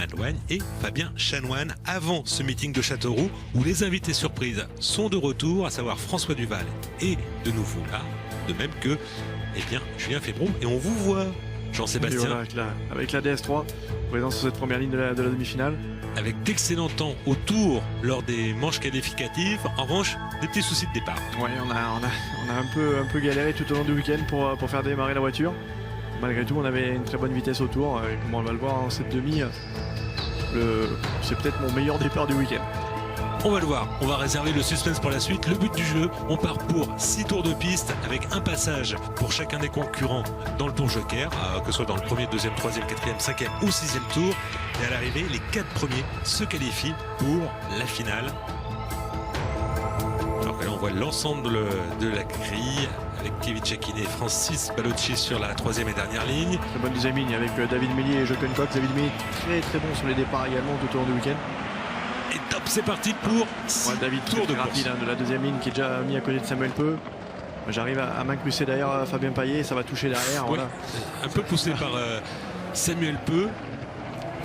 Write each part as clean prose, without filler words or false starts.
Malouagne et Fabien Chanoine avant ce meeting de Châteauroux où les invités surprises sont de retour, à savoir François Duval et de nouveau là, de même que Julien Febron. Et on vous voit, Jean-Sébastien. Voilà, avec la DS3, présent sur cette première ligne de la demi-finale. Avec d'excellents temps autour lors des manches qualificatives. En revanche, des petits soucis de départ. Ouais, on a un peu galéré tout au long du week-end pour faire démarrer la voiture. Malgré tout, on avait une très bonne vitesse autour. Et comme on va le voir en cette demi, c'est peut-être mon meilleur départ du week-end. On va le voir, on va réserver le suspense pour la suite. Le but du jeu, on part pour 6 tours de piste avec un passage pour chacun des concurrents dans le tour joker, que ce soit dans le premier, deuxième, troisième, quatrième, cinquième ou sixième tour. Et à l'arrivée, les 4 premiers se qualifient pour la finale. Alors que là, on voit l'ensemble de la grille avec Kevin Jacquinet et Francis Ballocci sur la troisième et dernière ligne. Très bonne deuxième ligne avec David Mélier et Jochen Cox. David Mélier très bon sur les départs également tout au long du week-end. Et top, c'est parti pour David tour de rapide de la deuxième ligne qui est déjà mis à côté de Samuel Peu. J'arrive à m'incruster derrière Fabien Payet, ça va toucher derrière. Ouais, voilà. un peu poussé par Samuel Peu.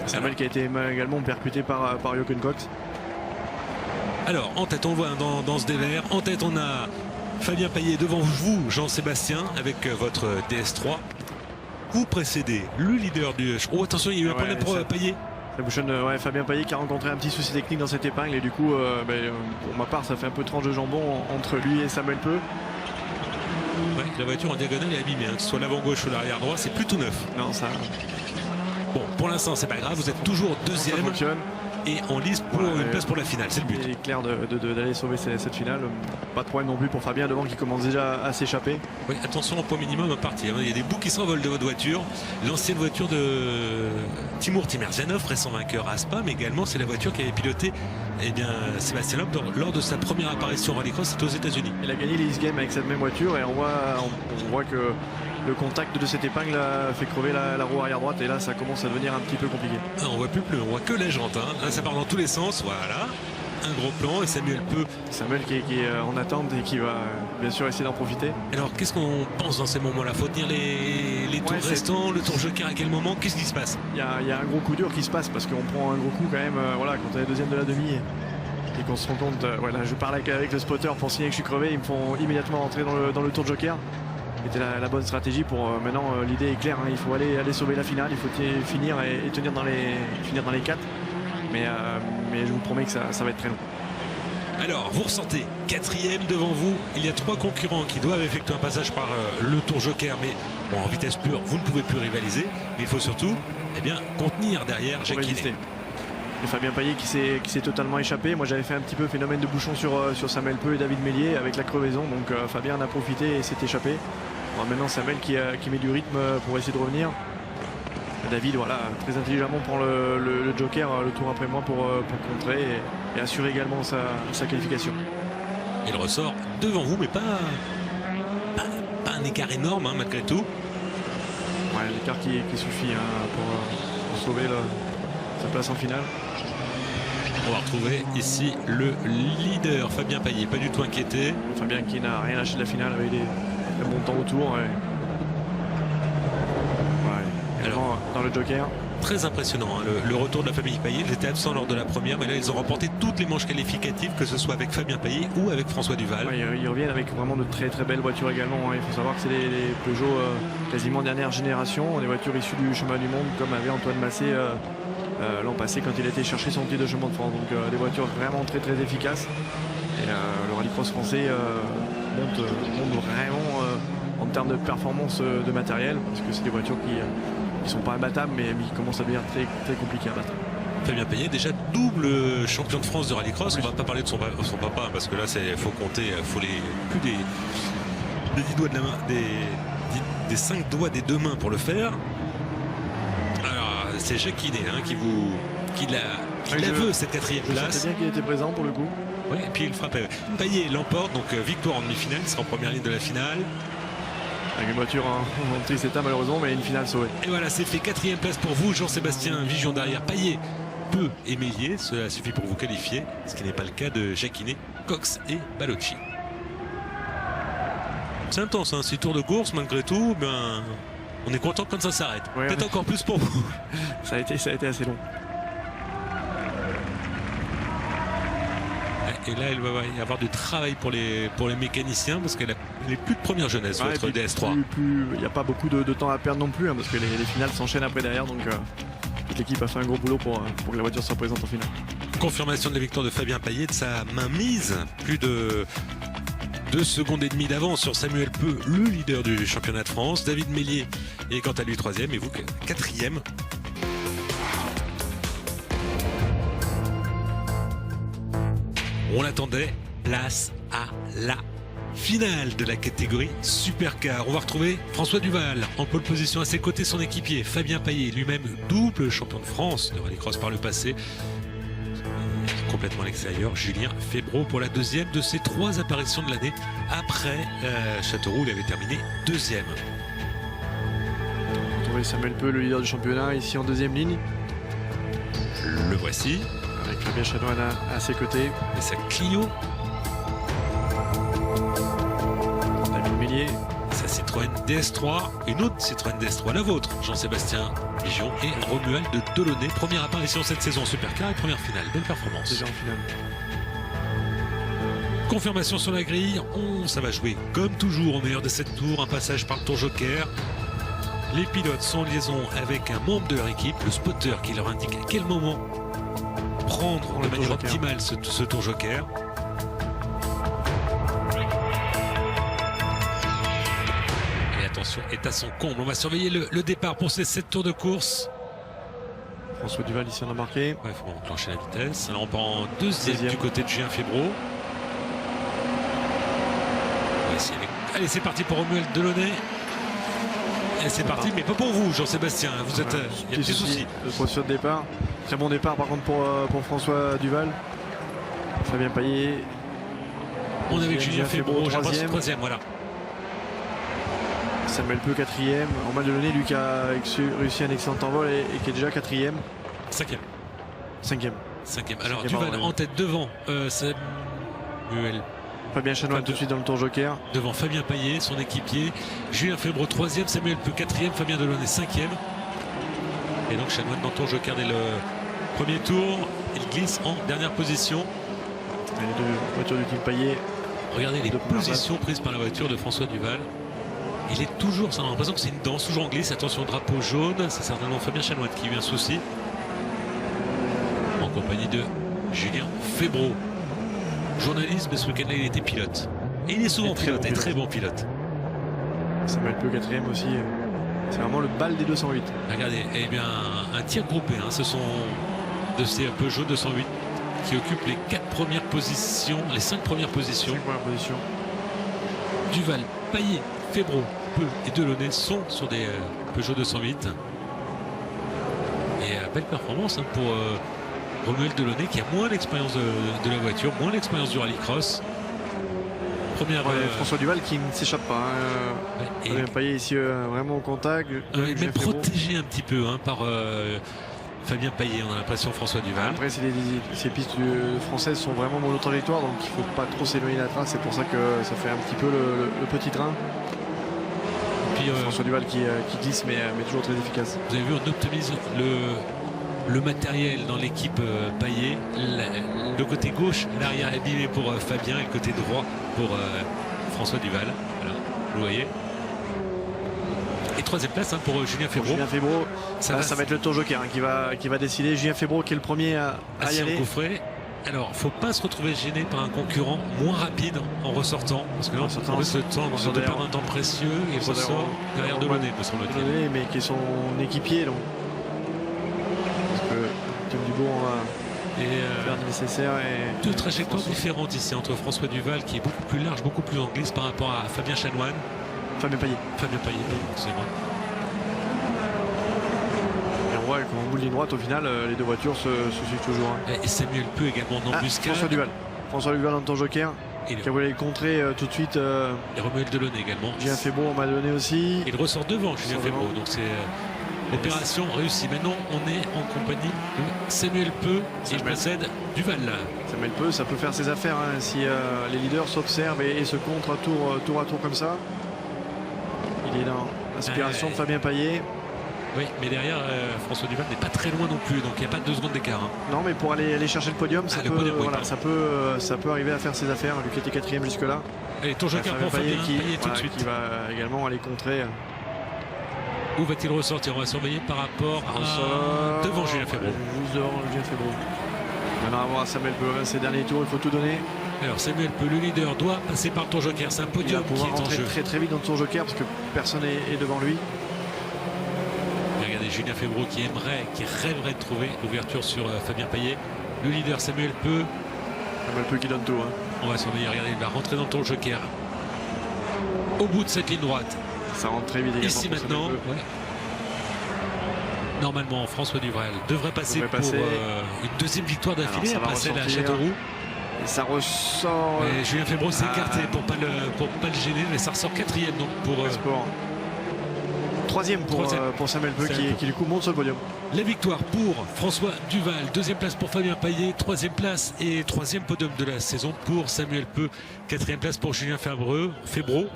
Samuel qui a été également percuté par Jochen Cox. Alors en tête on le voit dans ce dévers. En tête on a Fabien Payet devant vous, Jean-Sébastien, avec votre DS3. Vous précédez le leader du... Oh attention, il y a eu un problème pour Payet. Ça bouchonne, Fabien Payet qui a rencontré un petit souci technique dans cette épingle et du coup pour ma part ça fait un peu tranche de jambon entre lui et Samuel Peu. Ouais, la voiture en diagonale est abîmée, que ce soit l'avant gauche ou l'arrière droit, c'est plutôt neuf. Non, ça... Bon, pour l'instant c'est pas grave, vous êtes toujours deuxième et en lice pour une place pour la finale, c'est le but. Il est clair d'aller sauver cette finale. Pas de problème non plus pour Fabien devant qui commence déjà à s'échapper. Oui, attention au point minimum à partir. Il y a des bouts qui s'envolent de votre voiture. L'ancienne voiture de Timur Timerzianov, récent vainqueur à Spa, mais également c'est la voiture qui avait piloté Sébastien Loeb lors de sa première apparition en rallycross, c'était aux États-Unis. Il a gagné les X-Games avec cette même voiture et on voit que le contact de cette épingle fait crever la roue arrière droite et là ça commence à devenir un petit peu compliqué. Ah, on voit plus on voit que la jante. Là ça part dans tous les sens, voilà. Un gros plan et Samuel qui est en attente et qui va bien sûr essayer d'en profiter. Alors qu'est-ce qu'on pense dans ces moments-là? Faut tenir les tours restants, le tour joker à quel moment? Qu'est-ce qui se passe? Il y a un gros coup dur qui se passe parce qu'on prend un gros coup quand même quand on est deuxième de la demi et qu'on se rend compte, je parle avec le spotter pour signaler que je suis crevé, ils me font immédiatement rentrer dans le tour joker. C'était la bonne stratégie pour maintenant l'idée est claire, il faut aller sauver la finale, il faut finir et tenir dans les 4. Mais je vous promets que ça va être très long. Alors vous ressentez quatrième devant vous, il y a 3 concurrents qui doivent effectuer un passage par le tour joker, mais bon, en vitesse pure vous ne pouvez plus rivaliser, mais il faut surtout contenir derrière Jacquinet. Et Fabien Payet qui s'est totalement échappé. Moi j'avais fait un petit peu phénomène de bouchon sur Samuel Peu et David Mélier avec la crevaison, donc Fabien en a profité et s'est échappé. Bon, maintenant Samuel qui met du rythme pour essayer de revenir. David très intelligemment prend le joker le tour après moi pour contrer et assurer également sa qualification. Il ressort devant vous mais pas un écart énorme malgré tout. Ouais, l'écart qui suffit pour sauver sa place en finale. On va retrouver ici le leader Fabien Payet, pas du tout inquiété. Fabien qui n'a rien lâché de la finale avec des bons temps autour. Alors, dans le joker. Très impressionnant, le retour de la famille Payet. Ils étaient absents lors de la première, mais là ils ont remporté toutes les manches qualificatives, que ce soit avec Fabien Payet ou avec François Duval. Ouais, ils reviennent avec vraiment de très belles voitures également. Il faut savoir que c'est les Peugeot quasiment dernière génération, des voitures issues du chemin du monde, comme avait Antoine Massé l'an passé quand il a été chercher son titre de chemin de France. Donc des voitures vraiment très efficaces. Et le rallycross français monte vraiment en termes de performance de matériel, parce que c'est des voitures qui sont pas imbattables mais qui commencent à devenir très compliquées à battre. Fabien Payet, déjà double champion de France de rallycross. On va pas parler de son papa parce que là il faut compter, faut plus des 10 doigts de la main, des 5 doigts des 2 mains pour le faire. Alors c'est Jacquinet qui la veut cette 4e place. C'est bien qu'il était présent pour le coup. Oui, et puis il frappe. Payet l'emporte, donc victoire en demi-finale, il sera en première ligne de la finale. Avec une voiture en triste état malheureusement, mais une finale sauvée. Et voilà, c'est fait, 4e place pour vous, Jean-Sébastien, Vigion derrière, Payet, Peu et Mélier. Cela suffit pour vous qualifier, ce qui n'est pas le cas de Jacquinet, Cox et Ballocci. C'est intense, 6 tours de course, malgré tout, on est content quand ça s'arrête. Ouais, peut-être encore plus pour vous. Ça a été assez long. Et là, il va y avoir du travail pour les mécaniciens parce qu'elle n'est plus de première jeunesse sur notre DS3. Il n'y a pas beaucoup de temps à perdre non plus, hein, parce que les finales s'enchaînent après derrière. Donc toute l'équipe a fait un gros boulot pour que la voiture soit présente en finale. Confirmation de la victoire de Fabien Payet, de sa mainmise. Plus de 2 secondes et demie d'avance sur Samuel Peu, le leader du championnat de France. David Mélier est quant à lui 3e et vous 4e. On l'attendait, place à la finale de la catégorie Supercar. On va retrouver François Duval en pole position, à ses côtés son équipier Fabien Payet, lui-même double champion de France de rallycross par le passé. Complètement à l'extérieur, Julien Febvreau pour la 2e de ses 3 apparitions de l'année. Après Châteauroux, il avait terminé 2e. On retrouve Samuel Peu, le leader du championnat, ici en 2e ligne. Le voici. Avec Fabien Chanoine à ses côtés. Et sa Clio. David Mélier. Sa Citroën DS3. Une autre Citroën DS3, la vôtre, Jean-Sébastien Bijon et Romuald de Delaunay. Première apparition cette saison en Supercar et première finale. Bonne performance. Déjà en finale. Confirmation sur la grille. Ça va jouer comme toujours au meilleur de 7 tours. Un passage par le tour joker. Les pilotes sont en liaison avec un membre de leur équipe, le spotter, qui leur indique à quel moment prendre de manière optimale ce tour joker. Et attention, est à son comble. On va surveiller le départ pour ces 7 tours de course. François Duval ici en a marqué. Il faut enclencher la vitesse. Alors on part en 2e du côté de Julien Febvreau. Allez, c'est parti pour Romuald Delaunay. Et c'est parti, mais pas pour vous, Jean-Sébastien. Vous êtes, il y a des soucis. Le processus de départ. Très bon départ par contre pour François Duval. Fabien Payet. On est avec Julien Febvreau, 3e, voilà. Samuel Peu 4e. Romuald Delaunay, lui qui a réussi un excellent envol et qui est déjà 4e. 5e. 5e. Alors Duval en tête devant Samuel. Fabien Chanoine tout de suite dans le tour joker. Devant Fabien Payet, son équipier. Julien Febvreau 3e, Samuel Peu 4e, Fabien Delaunay 5e. Et donc Chanoine dans le tour joker dès le premier tour. Il glisse en dernière position. Les deux voitures du team Payet. Regardez les positions prises par la voiture de François Duval. Il est toujours, ça a l'impression que c'est une danse, toujours en glisse. Attention, drapeau jaune, c'est certainement Fabien Chanoine qui a eu un souci. En compagnie de Julien Febvreau. Journaliste, mais ce week-end-là, il était pilote. Et il est souvent pilote, et très bon pilote. Samuel Peu 4e aussi. C'est vraiment le bal des 208. Regardez, eh bien, un tir groupé. Hein, ce sont de ces Peugeot 208 qui occupent les 4 premières positions, les 5 premières positions. Duval, Payet, Febvreau, Peu et Delaunay sont sur des Peugeot 208. Et belle performance hein, pour Romuald Delaunay qui a moins l'expérience de la voiture, moins l'expérience du rallycross. François Duval qui ne s'échappe pas. Et Payet ici vraiment au contact. Mais protégé un petit peu hein, par Fabien Payet, on a l'impression, François Duval. Après, ces pistes françaises sont vraiment monotrajectoires, donc il ne faut pas trop s'éloigner de la trace. C'est pour ça que ça fait un petit peu le petit train. Et puis, François Duval qui glisse, mais toujours très efficace. Vous avez vu, on optimise le matériel dans l'équipe Payet. Le côté gauche, l'arrière est abîmé pour Fabien et le côté droit pour François Duval. Voilà, vous voyez. Et 3e place hein, pour Julien Febvreau. Julien Febvreau, ça va être le tour joker hein, qui va décider. Julien Febvreau qui est le premier à y aller. Alors, faut pas se retrouver gêné par un concurrent moins rapide en ressortant. Parce que là, on risque de perdre un temps précieux et ressort derrière Delaunay, me semble-t-il. Mais qui est son équipier. Donc. Parce que Tom Dubourg va faire le nécessaire. Deux trajectoires différentes ici entre François Duval qui est beaucoup plus large, beaucoup plus en glisse par rapport à Fabien Chanoine. Fabien Payet, excusez-moi. Et on voit qu'en bout de ligne droite, au final, les deux voitures se suivent toujours. Hein. Et Samuel Peu également en embuscade. François Duval en temps joker. Qui a voulu le contrer tout de suite. Et Romuald Delaunay également. Julien Febvreau, on m'a donné aussi. Il ressort devant Julien Febvreau. Donc c'est opération réussie. Maintenant, on est en compagnie de Samuel Peu. Il précède Duval. Samuel Peu, ça peut faire ses affaires hein, si les leaders s'observent et se contre tour à tour comme ça. Il est dans l'aspiration de Fabien Payet. Oui, mais derrière, François Duval n'est pas très loin non plus, donc il n'y a pas de 2 secondes d'écart. Hein. Non, mais pour aller chercher le podium, ça, le peut, podium, oui, voilà, ça peut arriver à faire ses affaires. Lui qui était 4e jusque-là. Allez, ton joker pour Fabien Payet tout de suite. Qui va également aller contrer. Où va-t-il ressortir? On va surveiller par rapport à devant Julien Febvre. Juste devant Julien Febvre. Maintenant, à voir Samuel Peu, ces derniers tours, il faut tout donner. Alors Samuel Peu, le leader, doit passer par le tour joker. C'est un podium qui est en jeu. Très très vite dans le tour joker parce que personne n'est devant lui. Et regardez Julien Febvre qui rêverait de trouver l'ouverture sur Fabien Payet. Le leader Samuel Peu. Samuel Peu qui donne tout. Hein. On va surveiller, regardez, il va rentrer dans le tour joker. Au bout de cette ligne droite. Ça rentre très vite également. Ici maintenant. Ouais. Normalement, François Duval devrait passer pour une 2e victoire d'affilée à passer à Châteauroux. Et ça ressort. Julien Febvre s'est écarté pour pas le gêner, mais ça ressort 4e donc pour. 3e pour Samuel Peu qui du coup monte sur le podium. La victoire pour François Duval, 2e place pour Fabien Payet, 3e place et 3e podium de la saison pour Samuel Peu, 4e place pour Julien Febvre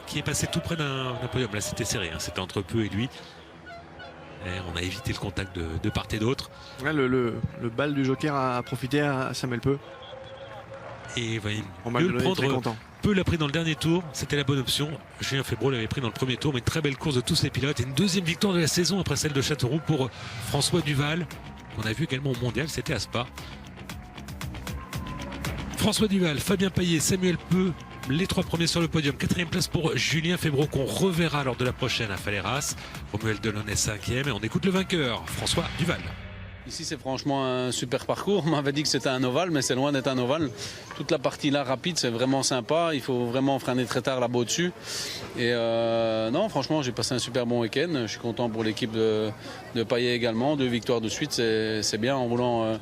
qui est passé tout près d'un podium. Là c'était serré, hein, c'était entre Peu et lui. Et on a évité le contact de part et d'autre. Ouais, le bal du joker a profité à Samuel Peu. Et voyez, on va le prendre. Peu l'a pris dans le dernier tour, c'était la bonne option. Julien Febvre l'avait pris dans le premier tour, mais une très belle course de tous les pilotes. Et une 2e victoire de la saison après celle de Châteauroux pour François Duval. On a vu également au mondial, c'était à Spa. François Duval, Fabien Payet, Samuel Peu, les 3 premiers sur le podium. 4e place pour Julien Febvre qu'on reverra lors de la prochaine à Faleras. Romuald Delon est 5e et on écoute le vainqueur, François Duval. Ici c'est franchement un super parcours, on m'avait dit que c'était un ovale mais c'est loin d'être un ovale. Toute la partie là rapide c'est vraiment sympa, il faut vraiment freiner très tard là-bas au-dessus. Et non franchement j'ai passé un super bon week-end, je suis content pour l'équipe de Payet également, 2 victoires de suite c'est bien en roulant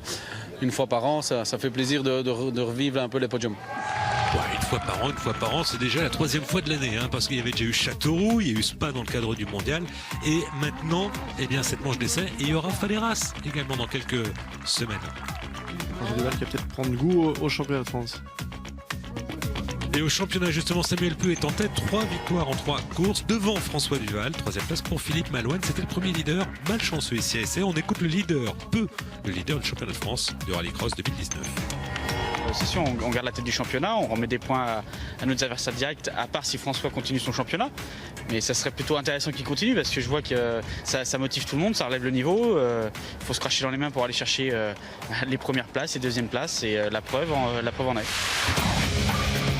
une fois par an, ça fait plaisir de revivre un peu les podiums. Ouais, une fois par an, c'est déjà la 3e fois de l'année, hein, parce qu'il y avait déjà eu Châteauroux, il y a eu Spa dans le cadre du mondial, et maintenant, eh bien, cette manche d'essai, et il y aura Faleras également dans quelques semaines. François Duval qui va peut-être prendre goût au championnat de France. Et au championnat, justement, Samuel Peu est en tête, 3 victoires en 3 courses, devant François Duval, 3e place pour Philippe Malouane, c'était le premier leader, malchanceux ici à essai. On écoute le leader, Peu, le leader du championnat de France de Rallycross 2019. C'est sûr, on garde la tête du championnat, on remet des points à nos adversaires directs, à part si François continue son championnat. Mais ça serait plutôt intéressant qu'il continue parce que je vois que ça motive tout le monde, ça relève le niveau. Il faut se cracher dans les mains pour aller chercher les premières places, les 2e places et la preuve en est.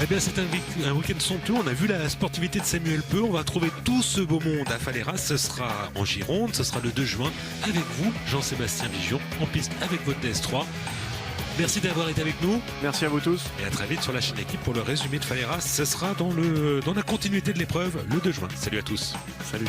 Eh bien c'est un week-end somptueux, on a vu la sportivité de Samuel Peu, on va trouver tout ce beau monde à Faleras, ce sera en Gironde, ce sera le 2 juin avec vous, Jean-Sébastien Vigion, en piste avec votre DS3. Merci d'avoir été avec nous. Merci à vous tous. Et à très vite sur la chaîne Équipe pour le résumé de Faleras. Ce sera dans la continuité de l'épreuve le 2 juin. Salut à tous. Salut.